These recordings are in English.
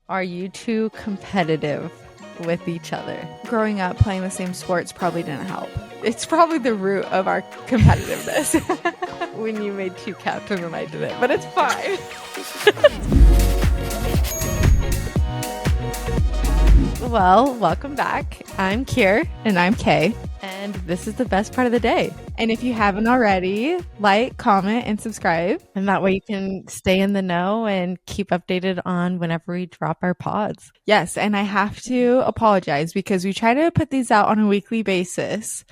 Are you too competitive with each other? Growing up, playing the same sports probably didn't help. It's probably the root of our competitiveness. When you made two captain and I didn't, but it's fine. Well, welcome back. I'm Kier. And I'm Kay. And this is the best part of the day. And if you haven't already, like, comment, and subscribe. And that way you can stay in the know and keep updated on whenever we drop our pods. Yes, and I have to apologize because we try to put these out on a weekly basis,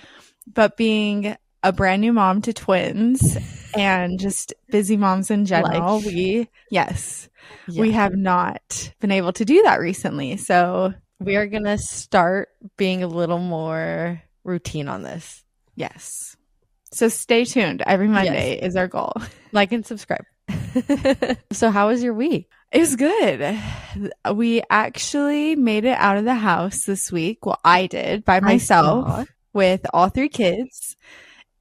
but being a brand new mom to twins and just busy moms in general, we have not been able to do that recently. So we are going to start being a little more routine on this. Yes. So stay tuned. Every Monday is our goal. Like and subscribe. So how was your week? It was good. We actually made it out of the house this week. Well, I did by myself with all three kids.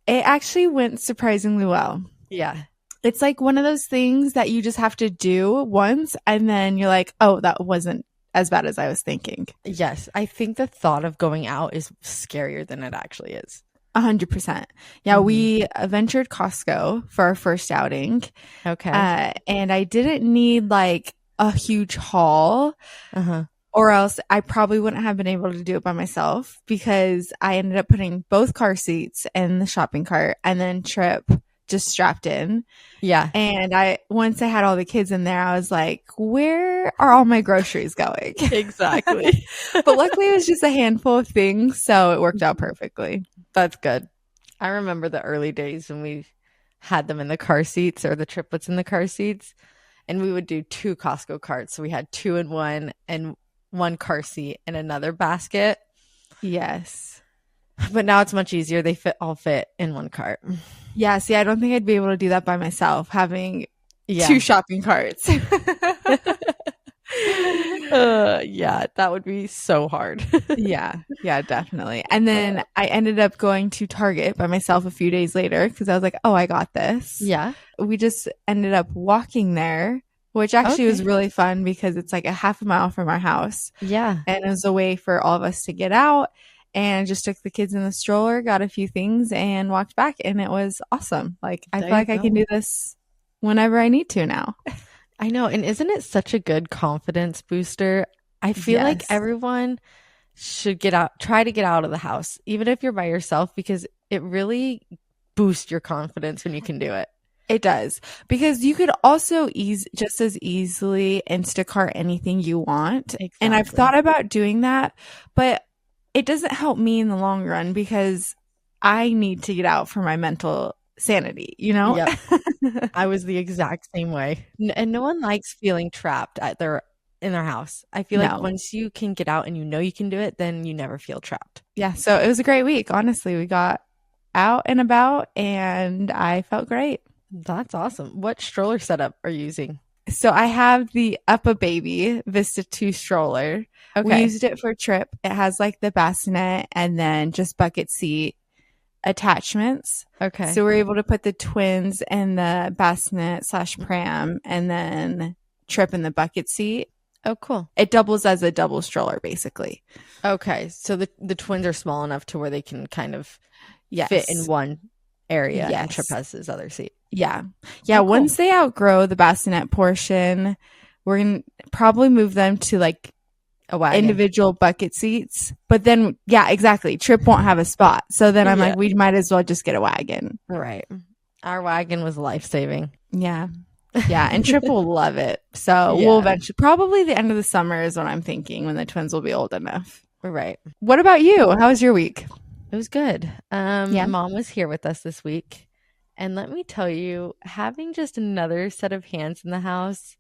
It actually went surprisingly well. Yeah. It's like one of those things that you just have to do once and then you're like, oh, that wasn't as bad as I was thinking. Yes. I think the thought of going out is scarier than it actually is. 100%. Yeah, we ventured Costco for our first outing. Okay. And I didn't need like a huge haul or else I probably wouldn't have been able to do it by myself because I ended up putting both car seats in the shopping cart and then Trip just strapped in. Yeah. And once I had all the kids in there, I was like, where are all my groceries going? Exactly. But luckily it was just a handful of things, so it worked out perfectly. That's good. I remember the early days when we had them in the car seats or the triplets in the car seats, and we would do 2 Costco carts. So we had 2 in one and 1 car seat and another basket. Yes. But now it's much easier. They all fit in 1 cart. Yeah, see, I don't think I'd be able to do that by myself, having 2 shopping carts. Yeah, that would be so hard. Yeah, definitely. And then I ended up going to Target by myself a few days later because I was like, oh, I got this. Yeah. We just ended up walking there, which actually was really fun because it's like a half a mile from our house. Yeah. And it was a way for all of us to get out. And just took the kids in the stroller, got a few things, and walked back. And it was awesome. Like, I feel like I can do this whenever I need to now. I know. And isn't it such a good confidence booster? I feel like everyone should try to get out of the house, even if you're by yourself, because it really boosts your confidence when you can do it. It does. Because you could also just as easily Instacart anything you want. Exactly. And I've thought about doing that, but it doesn't help me in the long run because I need to get out for my mental sanity, you know? Yep. I was the exact same way. And no one likes feeling trapped in their house. I feel like once you can get out and you know you can do it, then you never feel trapped. Yeah. So it was a great week. Honestly, we got out and about and I felt great. That's awesome. What stroller setup are you using? So I have the Uppa Baby Vista 2 stroller. Okay. We used it for Trip. It has like the bassinet and then just bucket seat attachments. Okay. So we're able to put the twins in the bassinet / pram and then Trip in the bucket seat. Oh, cool. It doubles as a double stroller basically. Okay. So the twins are small enough to where they can kind of fit in one area and Trip has his other seat. Yeah. Yeah. Oh, cool. Once they outgrow the bassinet portion, we're going to probably move them to like a wagon. Individual bucket seats. But then, yeah, exactly. Trip won't have a spot. So then I'm like, we might as well just get a wagon. Right. Our wagon was life-saving. Yeah. Yeah. And Trip will love it. So we'll eventually, probably the end of the summer is what I'm thinking when the twins will be old enough. Right. What about you? How was your week? It was good. Mom was here with us this week. And let me tell you, having just another set of hands in the house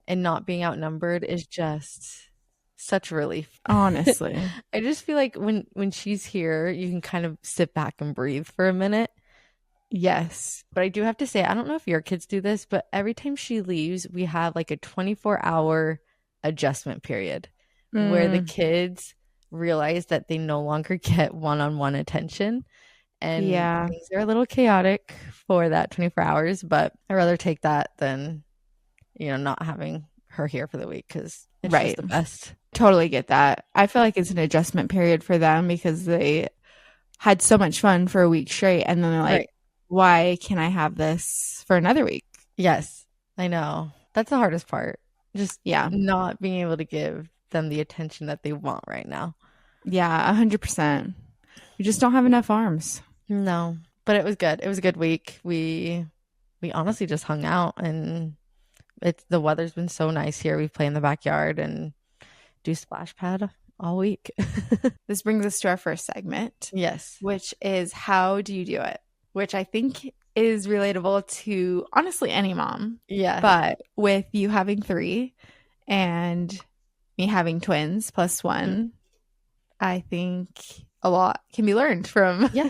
and not being outnumbered is just such relief. Honestly. I just feel like when she's here, you can kind of sit back and breathe for a minute. Yes. But I do have to say, I don't know if your kids do this, but every time she leaves, we have like a 24-hour adjustment period where the kids realize that they no longer get one-on-one attention. And things are a little chaotic for that 24 hours, but I'd rather take that than, not having her here for the week because It's Right. just the best. Totally get that. I feel like it's an adjustment period for them because they had so much fun for a week straight. And then they're like, Right. why can't I have this for another week? Yes, I know. That's the hardest part. Just Yeah. not being able to give them the attention that they want right now. Yeah, 100%. We just don't have enough arms. No, but it was good. It was a good week. We honestly just hung out, and the weather's been so nice here. We play in the backyard and do splash pad all week. This brings us to our first segment. Yes. Which is how do you do it? Which I think is relatable to honestly any mom. Yeah. But with you having 3 and me having twins plus 1, I think a lot can be learned from. Yeah.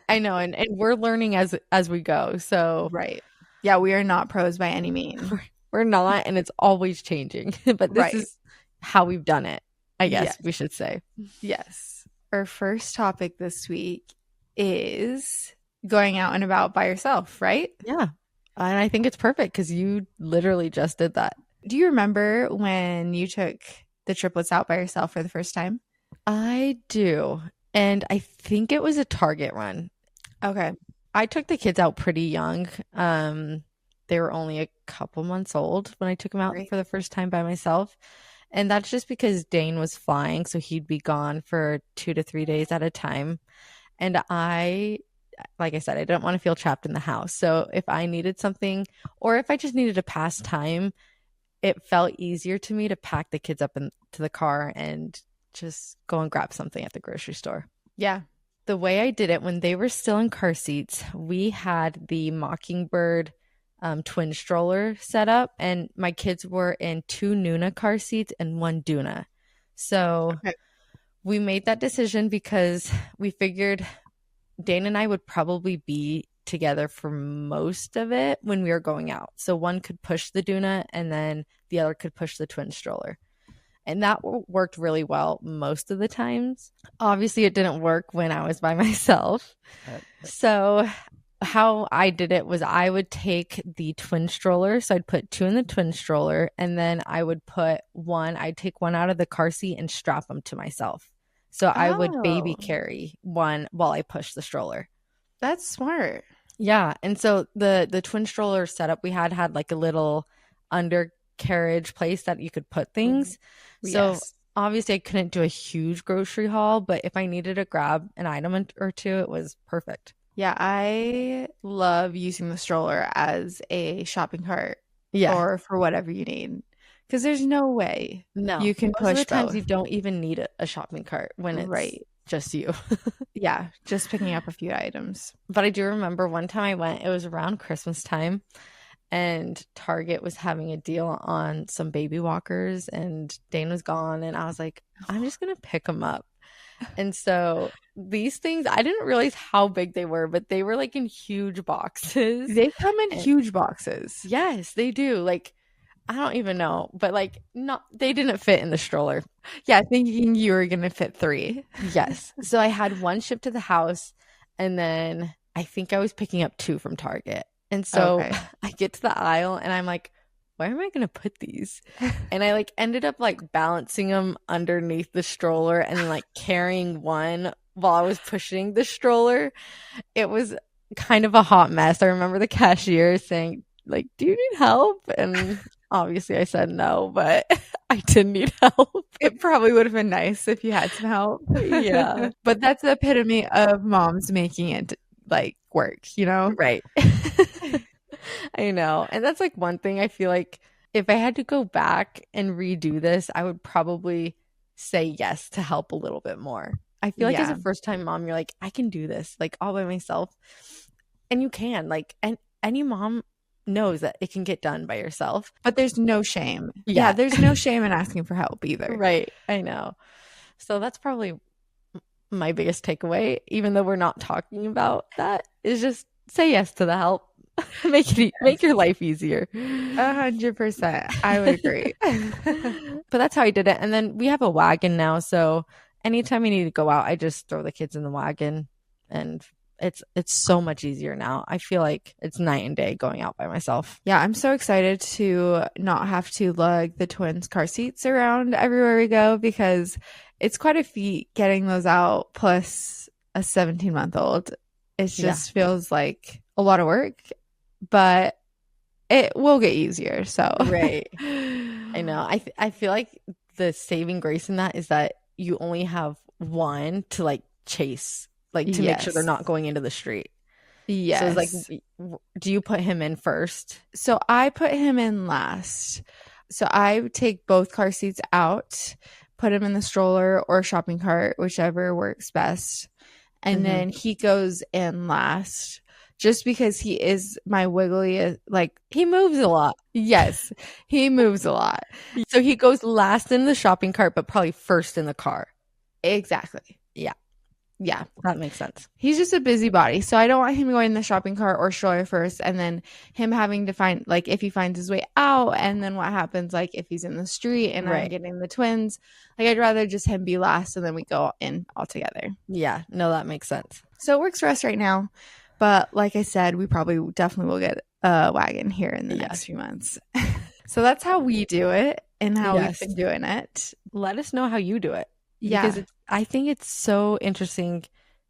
I know. And we're learning as we go. So Right. Yeah, we are not pros by any means. We're not, and it's always changing. But this is how we've done it, I guess we should say. Yes. Our first topic this week is going out and about by yourself, right? Yeah. And I think it's perfect because you literally just did that. Do you remember when you took the triplets out by yourself for the first time? I do. And I think it was a Target run. Okay. I took the kids out pretty young. They were only a couple months old when I took them out for the first time by myself. And that's just because Dane was flying, so he'd be gone for 2 to 3 days at a time. And like I said, I didn't want to feel trapped in the house. So if I needed something, or if I just needed to pass time, it felt easier to me to pack the kids up into the car and just go and grab something at the grocery store. Yeah. The way I did it, when they were still in car seats, we had the Mockingbird twin stroller set up, and my kids were in 2 Nuna car seats and 1 Duna. So we made that decision because we figured Dane and I would probably be together for most of it when we were going out. So one could push the Duna and then the other could push the twin stroller. And that worked really well most of the times. Obviously, it didn't work when I was by myself. So how I did it was I would take the twin stroller. So I'd put 2 in the twin stroller, and then I would I'd take 1 out of the car seat and strap them to myself. So I would baby carry 1 while I push the stroller. That's smart. Yeah. And so the twin stroller setup we had like a little undercarriage place that you could put things. So obviously I couldn't do a huge grocery haul, but if I needed to grab an item or 2, it was perfect. Yeah, I love using the stroller as a shopping cart or for whatever you need. Because there's no way you can push most of the times both. You don't even need a shopping cart when it's just you. Yeah, just picking up a few items. But I do remember one time I went, it was around Christmas time, and Target was having a deal on some baby walkers, and Dane was gone, and I was like, I'm just going to pick them up. And so these things, I didn't realize how big they were, but they were like in huge boxes. They come in huge boxes. Yes, they do. Like, I don't even know, but like, they didn't fit in the stroller. Yeah, thinking you were going to fit 3. Yes. So I had 1 shipped to the house, and then I think I was picking up 2 from Target. And so I get to the aisle and I'm like, where am I going to put these? And I like ended up like balancing them underneath the stroller and then like carrying 1 while I was pushing the stroller. It was kind of a hot mess. I remember the cashier saying like, do you need help? And obviously I said no, but I did need help. It probably would have been nice if you had some help. Yeah. But that's the epitome of moms making it like work, you know? Right. I know. And that's like one thing I feel like if I had to go back and redo this, I would probably say yes to help a little bit more. I feel like as a first time mom, you're like, I can do this like all by myself. And you can, like, and any mom knows that it can get done by yourself. But there's no shame. Yeah, there's no shame in asking for help either. Right. I know. So that's probably my biggest takeaway, even though we're not talking about that, is just say yes to the help. Make your life easier. 100%. I would agree. But that's how I did it. And then we have a wagon now, so anytime we need to go out, I just throw the kids in the wagon and It's so much easier now. I feel like it's night and day going out by myself. Yeah, I'm so excited to not have to lug the twins' car seats around everywhere we go because it's quite a feat getting those out, plus a 17-month-old. It just feels like a lot of work, but it will get easier. So right. I know. I feel like the saving grace in that is that you only have one to like chase, like to make sure they're not going into the street. Yes. So it's like, do you put him in first? So I put him in last. So I take both car seats out, put him in the stroller or shopping cart, whichever works best. And then he goes in last just because he is my wiggly, like he moves a lot. Yes, he moves a lot. So he goes last in the shopping cart, but probably first in the car. Exactly. Yeah, that makes sense. He's just a busybody. So I don't want him going in the shopping cart or stroller first and then him having to find, like, if he finds his way out and then what happens, like, if he's in the street and I'm getting the twins. Like, I'd rather just him be last and then we go in all together. Yeah, no, that makes sense. So it works for us right now. But like I said, we probably definitely will get a wagon here in the next few months. So that's how we do it and how we've been doing it. Let us know how you do it. Yeah. Because I think it's so interesting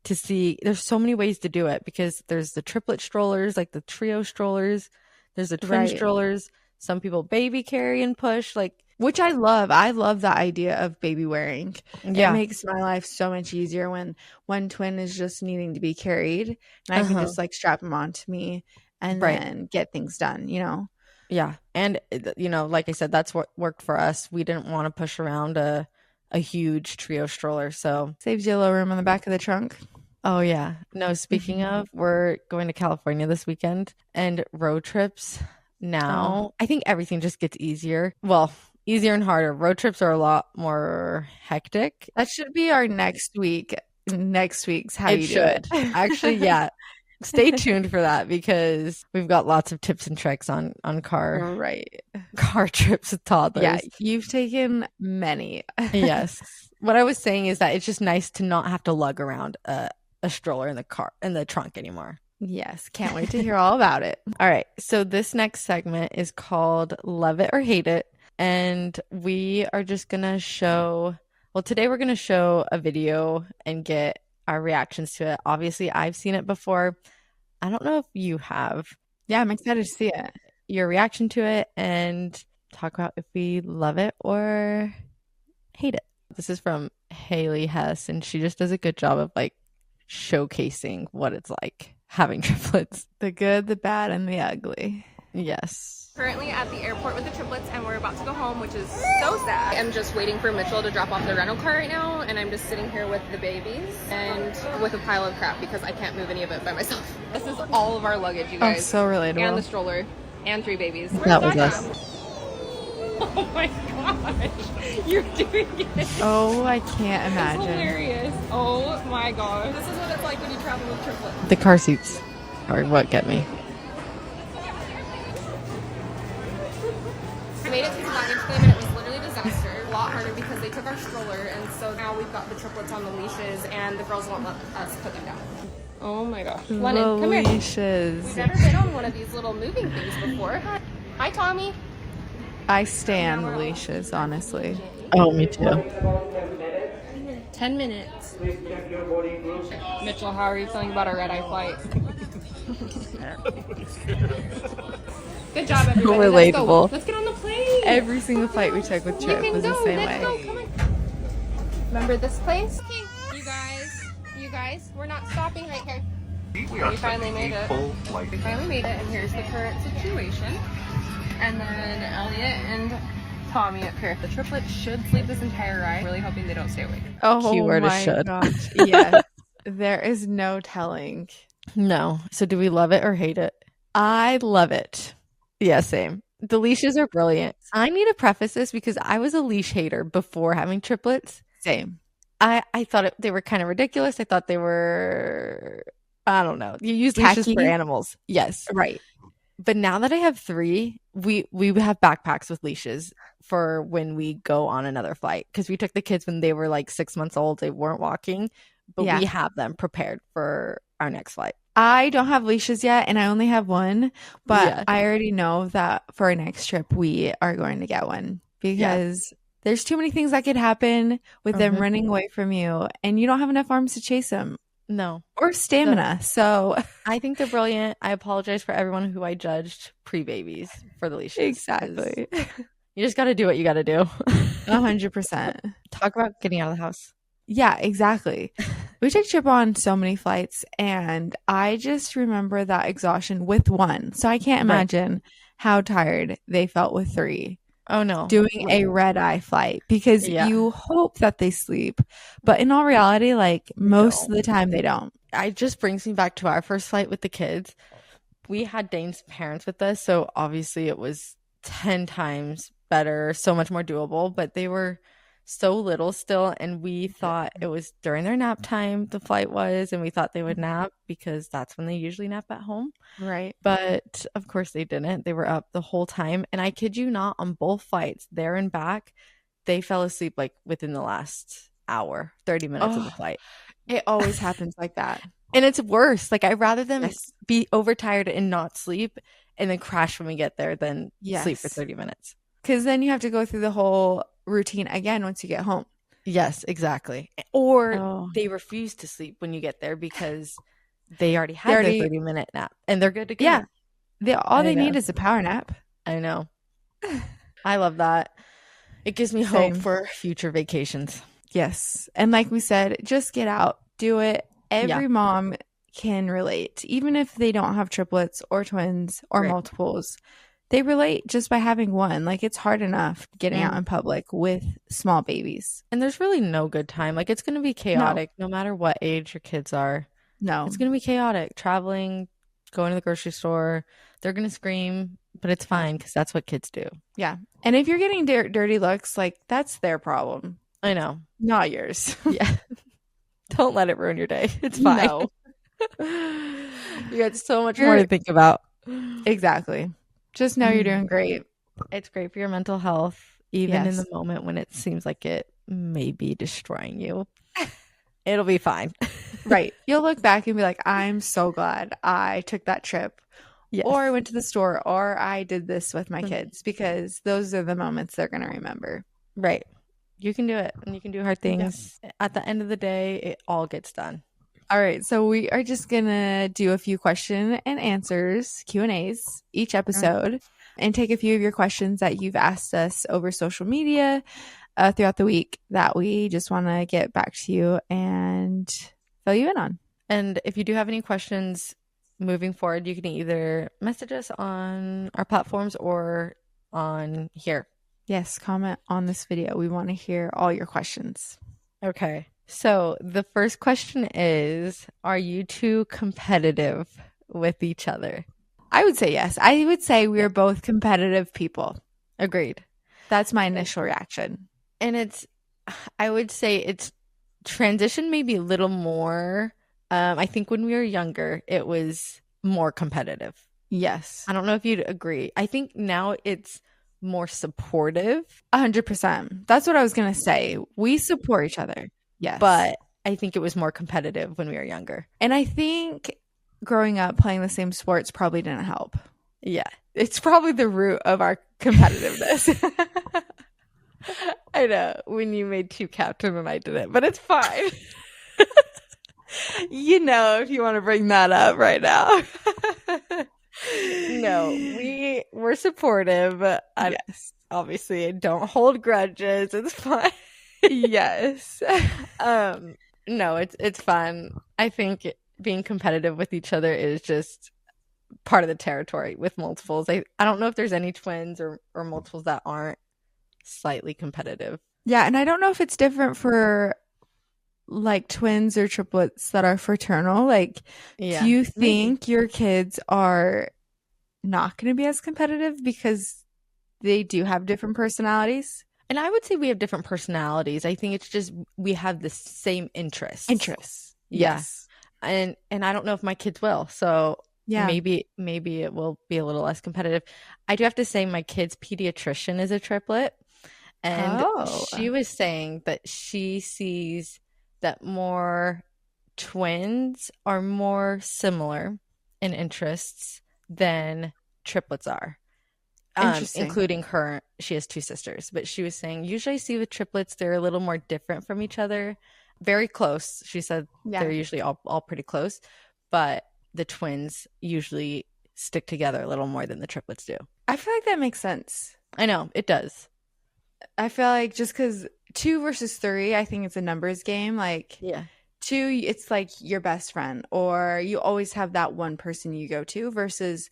to see. There's so many ways to do it because there's the triplet strollers, like the trio strollers. There's the twin strollers. Some people baby carry and push, like, which I love. I love the idea of baby wearing. It makes my life so much easier when one twin is just needing to be carried and I can just like strap them onto me and then get things done, you know? Yeah. And, you know, like I said, that's what worked for us. We didn't want to push around a huge trio stroller, so saves you a little room on the back of the trunk. Oh yeah. No, speaking of, we're going to California this weekend and road trips now. I think everything just gets easier. Well, easier and harder. Road trips are a lot more hectic. That should be our next week's how you do it. Actually, yeah. Stay tuned for that because we've got lots of tips and tricks on car trips with toddlers. Yeah, you've taken many. Yes. What I was saying is that it's just nice to not have to lug around a stroller in the trunk anymore. Yes, can't wait to hear all about it. All right, so this next segment is called Love It or Hate It, and we are just gonna show. Well, today we're gonna show a video and get our reactions to it. Obviously, I've seen it before. I don't know if you have. Yeah, I'm excited to see it. Your reaction to it and talk about if we love it or hate it. This is from Haley Hess, and she just does a good job of like showcasing what it's like having triplets. The good, the bad, and the ugly. Yes. Currently at the airport with the triplets and we're about to go home, which is so sad. I'm just waiting for Mitchell to drop off the rental car right now and I'm just sitting here with the babies and with a pile of crap because I can't move any of it by myself. This is all of our luggage, you guys. Oh, so relatable. And the stroller and 3 babies. That was us. Oh my gosh, you're doing it. Oh, I can't imagine. It's hilarious. Oh my gosh. This is what it's like when you travel with triplets. The car seats are what get me. I made it to the baggage claim and it was literally a disaster. A lot harder because they took our stroller and so now we've got the triplets on the leashes and the girls won't let us put them down. Oh my gosh. Lennon, come here. Leashes. We've never been on one of these little moving things before. Hi, Tommy. I stand leashes, honestly. Oh, me too. 10 minutes. Mitchell, how are you feeling about our red-eye flight? Good job, everybody. Relatable. Let's get on the plane. Every single flight we took with Trip was the same way. Come on. Remember this place? You guys, we're not stopping right here. We finally made it. We finally made it, and here's the current situation. And then Elliot and Tommy up here. The triplets should sleep this entire ride. Really hoping they don't stay awake. Oh, Keyword is my should. gosh. Yes. There is no telling. No. So do we love it or hate it? I love it. Yeah, same. The leashes are brilliant. I need to preface this because I was a leash hater before having triplets. Same. I thought they were kind of ridiculous. I thought they were, I don't know. You use leashes for animals. Yes. Right. But now that I have 3, we have backpacks with leashes for when we go on another flight. Because we took the kids when they were like 6 months old. They weren't walking. But we have them prepared for our next flight. I don't have leashes yet, and I only have one, but Yeah. I already know that for our next trip, we are going to get one because there's too many things that could happen with them running away from you, and you don't have enough arms to chase them. No. Or stamina. So I think they're brilliant. I apologize for everyone who I judged pre-babies for the leashes. Exactly. You just got to do what you got to do. 100%. Talk about getting out of the house. Yeah, exactly. We took Chip on so many flights, and I just remember that exhaustion with one. So I can't imagine how tired they felt with 3. Oh, no. Doing a red-eye flight because you hope that they sleep. But in all reality, like most of the time they don't. It just brings me back to our first flight with the kids. We had Dane's parents with us, so obviously it was 10 times better, so much more doable. But they were so little still, and we thought it was during their nap time the flight was, and we thought they would nap because that's when they usually nap at home. Right. But of course they didn't. They were up the whole time, and I kid you not, on both flights there and back, they fell asleep like within the last hour, 30 minutes of the flight. It always happens like that. And it's worse. Like, I'd rather them be overtired and not sleep and then crash when we get there than sleep for 30 minutes. Because then you have to go through the whole routine again once you get home. Yes, exactly. Or they refuse to sleep when you get there because they already had their 30-minute nap and they're good to go. Yeah. All they need is a power nap. I know. I love that. It gives me hope for future vacations. Yes. And like we said, just get out. Do it. Every mom can relate. Even if they don't have triplets or twins or multiples, they relate just by having one. Like, it's hard enough getting out in public with small babies. And there's really no good time. Like, it's going to be chaotic no matter what age your kids are. No. It's going to be chaotic. Traveling, going to the grocery store. They're going to scream, but it's fine because that's what kids do. Yeah. And if you're getting dirty looks, like, that's their problem. I know. Not yours. Yeah. Don't let it ruin your day. It's fine. No. You got so much more to think about. Exactly. Just know you're doing great. It's great for your mental health, even in the moment when it seems like it may be destroying you. It'll be fine. Right. You'll look back and be like, I'm so glad I took that trip. Yes. Or I went to the store, or I did this with my kids, because those are the moments they're going to remember. Right. You can do it, and you can do hard things. Yeah. At the end of the day, it all gets done. All right. So we are just going to do a few question and answers, Q&As, each episode, and take a few of your questions that you've asked us over social media throughout the week that we just want to get back to you and fill you in on. And if you do have any questions moving forward, you can either message us on our platforms or on here. Yes, comment on this video. We want to hear all your questions. Okay. So the first question is, are you two competitive with each other? I would say yes. I would say we are both competitive people. Agreed. That's my initial reaction. And I would say it's transition maybe a little more. I think when we were younger, it was more competitive. Yes. I don't know if you'd agree. I think now it's more supportive. 100%. That's what I was going to say. We support each other. Yes. But I think it was more competitive when we were younger. And I think growing up playing the same sports probably didn't help. Yeah. It's probably the root of our competitiveness. I know. When you made two captain and I didn't, but it's fine. You know, if you want to bring that up right now. No, we're supportive. Yes. Obviously, don't hold grudges. It's fine. Yes. No, it's fun. I think being competitive with each other is just part of the territory with multiples. I don't know if there's any twins or multiples that aren't slightly competitive. Yeah, and I don't know if it's different for like twins or triplets that are fraternal. Like, do you think your kids are not going to be as competitive because they do have different personalities? And I would say we have different personalities. I think it's just we have the same interests. Yes. And I don't know if my kids will. So yeah, maybe it will be a little less competitive. I do have to say my kid's pediatrician is a triplet. And she was saying that she sees that more twins are more similar in interests than triplets are. Interesting. Including her. She has 2 sisters. But she was saying, usually I see with triplets, they're a little more different from each other. Very close. She said they're usually all pretty close. But the twins usually stick together a little more than the triplets do. I feel like that makes sense. I know, it does. I feel like just because 2 versus 3, I think it's a numbers game. Like, Yeah. 2, it's like your best friend, or you always have that one person you go to, versus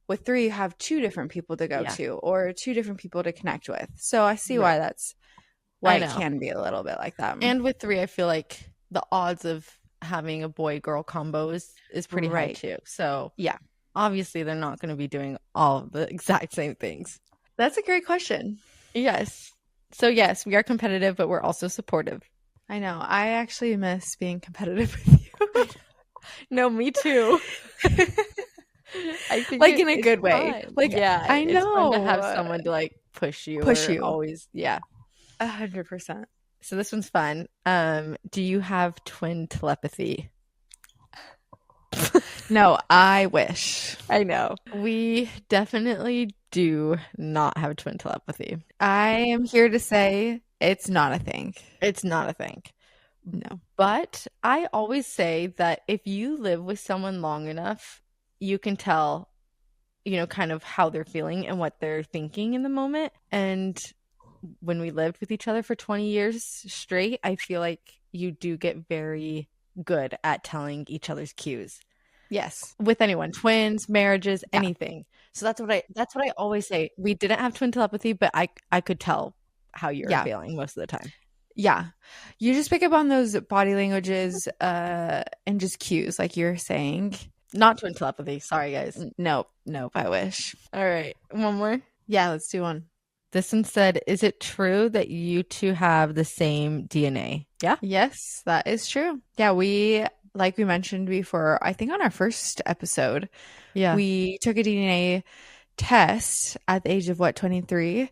with 3, you have 2 different people to go to, or 2 different people to connect with. So I see why it can be a little bit like that. And with 3, I feel like the odds of having a boy-girl combo is pretty high too. So yeah, obviously they're not going to be doing all the exact same things. That's a great question. Yes. So yes, we are competitive, but we're also supportive. I know. I actually miss being competitive with you. No, me too. I think like in a good way. Fun. Like, yeah, I know. It's fun to have someone to like push you. Always. Yeah. 100%. So this one's fun. Do you have twin telepathy? No, I wish. I know. We definitely do not have twin telepathy. I am here to say it's not a thing. It's not a thing. No. But I always say that if you live with someone long enough, you can tell, kind of how they're feeling and what they're thinking in the moment. And when we lived with each other for 20 years straight, I feel like you do get very good at telling each other's cues. Yes. With anyone, twins, marriages, anything. So that's what I always say. We didn't have twin telepathy, but I could tell how you're feeling most of the time. Yeah. You just pick up on those body languages and just cues, like you're saying. Not twin telepathy. Sorry, guys. Nope. I wish. All right. One more? Yeah, let's do one. This one said, is it true that you two have the same DNA? Yeah? Yes, that is true. Yeah, like we mentioned before, I think on our first episode, we took a DNA test at the age of 23,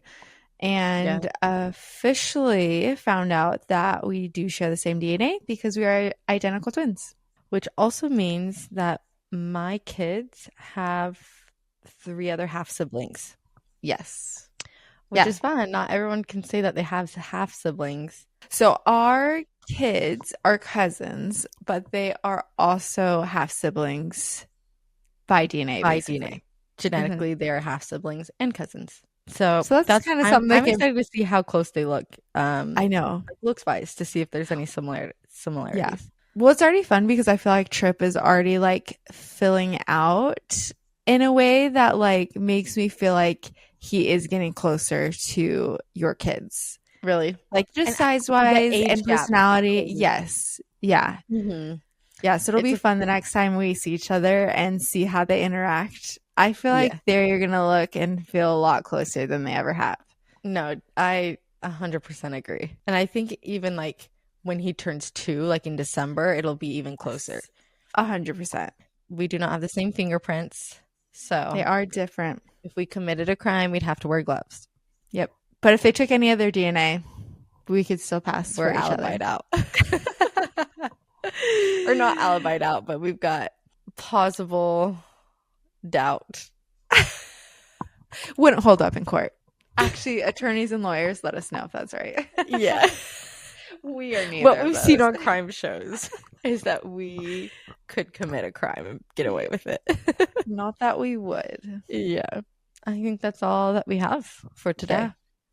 and officially found out that we do share the same DNA because we are identical twins. Which also means that my kids have 3 other half siblings. Yes. Which is fun. Not everyone can say that they have half siblings. So our kids are cousins, but they are also half siblings by DNA. DNA. Genetically, they are half siblings and cousins. So that's kind of something. I'm excited to see how close they look. I know. Looks wise, to see if there's any similarities. Yeah. Well, it's already fun because I feel like Trip is already like filling out in a way that like makes me feel like he is getting closer to your kids. Really? Like just size wise and personality. Yes. Yeah. Mm-hmm. Yeah. So it'll be fun the next time we see each other and see how they interact. I feel like you're going to look and feel a lot closer than they ever have. No, I 100% agree. And I think even like when he turns 2, like in December, it'll be even closer. 100%. We do not have the same fingerprints. So they are different. If we committed a crime, we'd have to wear gloves. Yep. But if they took any other DNA, we could still pass We're for each alibied other. out. We're not alibied out, but we've got plausible doubt. Wouldn't hold up in court. Actually, attorneys and lawyers, let us know if that's right. Yeah. We are neither. What we've seen on crime shows is that we could commit a crime and get away with it. Not that we would. Yeah. I think that's all that we have for today. Yeah.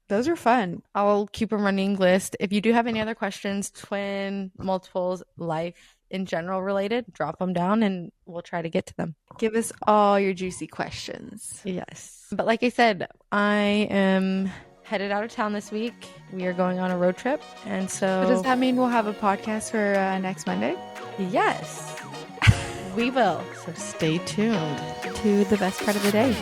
Those are fun. I'll keep a running list. If you do have any other questions, twin, multiples, life in general related, drop them down and we'll try to get to them. Give us all your juicy questions. Yes. But like I said, I am headed out of town this week. We are going on a road trip. And so... But does that mean we'll have a podcast for next Monday? Yes. We will. So stay tuned to the best part of the day.